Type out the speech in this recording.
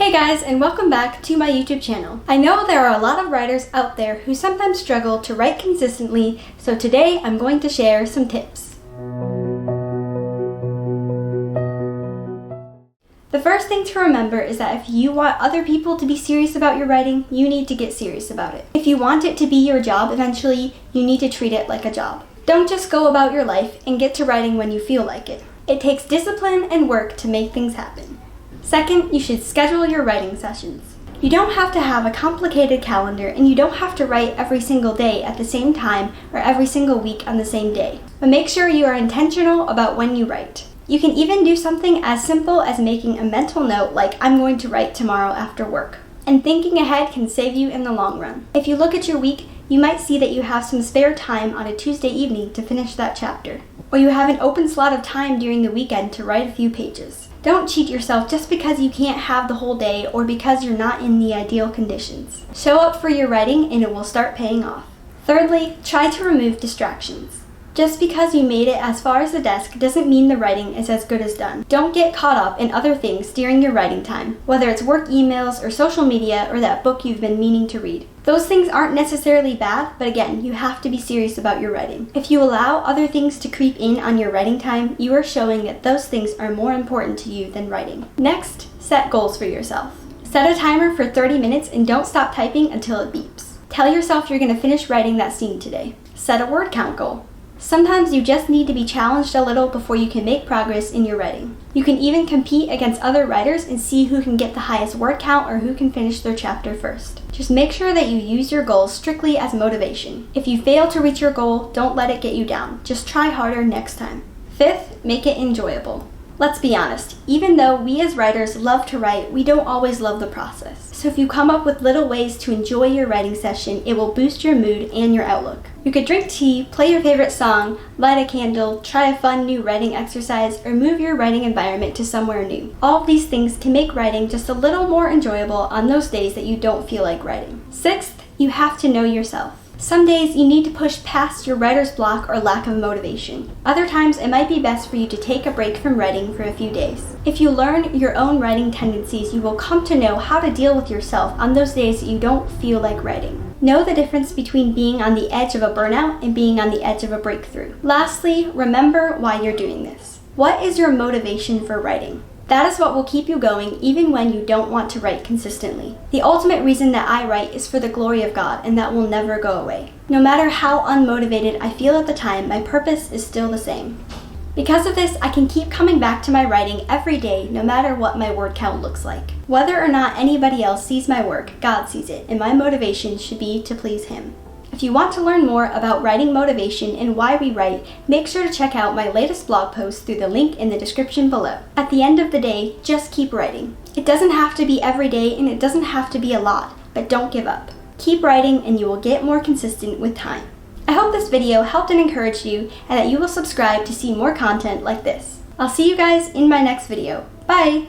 Hey guys, and welcome back to my YouTube channel. I know there are a lot of writers out there who sometimes struggle to write consistently, so today I'm going to share some tips. The first thing to remember is that if you want other people to be serious about your writing, you need to get serious about it. If you want it to be your job eventually, you need to treat it like a job. Don't just go about your life and get to writing when you feel like it. It takes discipline and work to make things happen. Second, you should schedule your writing sessions. You don't have to have a complicated calendar, and you don't have to write every single day at the same time or every single week on the same day. But make sure you are intentional about when you write. You can even do something as simple as making a mental note like, I'm going to write tomorrow after work. And thinking ahead can save you in the long run. If you look at your week, you might see that you have some spare time on a Tuesday evening to finish that chapter. Or you have an open slot of time during the weekend to write a few pages. Don't cheat yourself just because you can't have the whole day or because you're not in the ideal conditions. Show up for your writing and it will start paying off. Thirdly, try to remove distractions. Just because you made it as far as the desk doesn't mean the writing is as good as done. Don't get caught up in other things during your writing time, whether it's work emails or social media or that book you've been meaning to read. Those things aren't necessarily bad, but again, you have to be serious about your writing. If you allow other things to creep in on your writing time, you are showing that those things are more important to you than writing. Next, set goals for yourself. Set a timer for 30 minutes and don't stop typing until it beeps. Tell yourself you're going to finish writing that scene today. Set a word count goal. Sometimes you just need to be challenged a little before you can make progress in your writing. You can even compete against other writers and see who can get the highest word count or who can finish their chapter first. Just make sure that you use your goals strictly as motivation. If you fail to reach your goal, don't let it get you down. Just try harder next time. Fifth, make it enjoyable. Let's be honest, even though we as writers love to write, we don't always love the process. So if you come up with little ways to enjoy your writing session, it will boost your mood and your outlook. You could drink tea, play your favorite song, light a candle, try a fun new writing exercise, or move your writing environment to somewhere new. All of these things can make writing just a little more enjoyable on those days that you don't feel like writing. Sixth, you have to know yourself. Some days you need to push past your writer's block or lack of motivation. Other times it might be best for you to take a break from writing for a few days. If you learn your own writing tendencies, you will come to know how to deal with yourself on those days that you don't feel like writing. Know the difference between being on the edge of a burnout and being on the edge of a breakthrough. Lastly, remember why you're doing this. What is your motivation for writing? That is what will keep you going even when you don't want to write consistently. The ultimate reason that I write is for the glory of God, and that will never go away. No matter how unmotivated I feel at the time, my purpose is still the same. Because of this, I can keep coming back to my writing every day, no matter what my word count looks like. Whether or not anybody else sees my work, God sees it, and my motivation should be to please Him. If you want to learn more about writing motivation and why we write, make sure to check out my latest blog post through the link in the description below. At the end of the day, just keep writing. It doesn't have to be every day and it doesn't have to be a lot, but don't give up. Keep writing and you will get more consistent with time. I hope this video helped and encouraged you and that you will subscribe to see more content like this. I'll see you guys in my next video. Bye!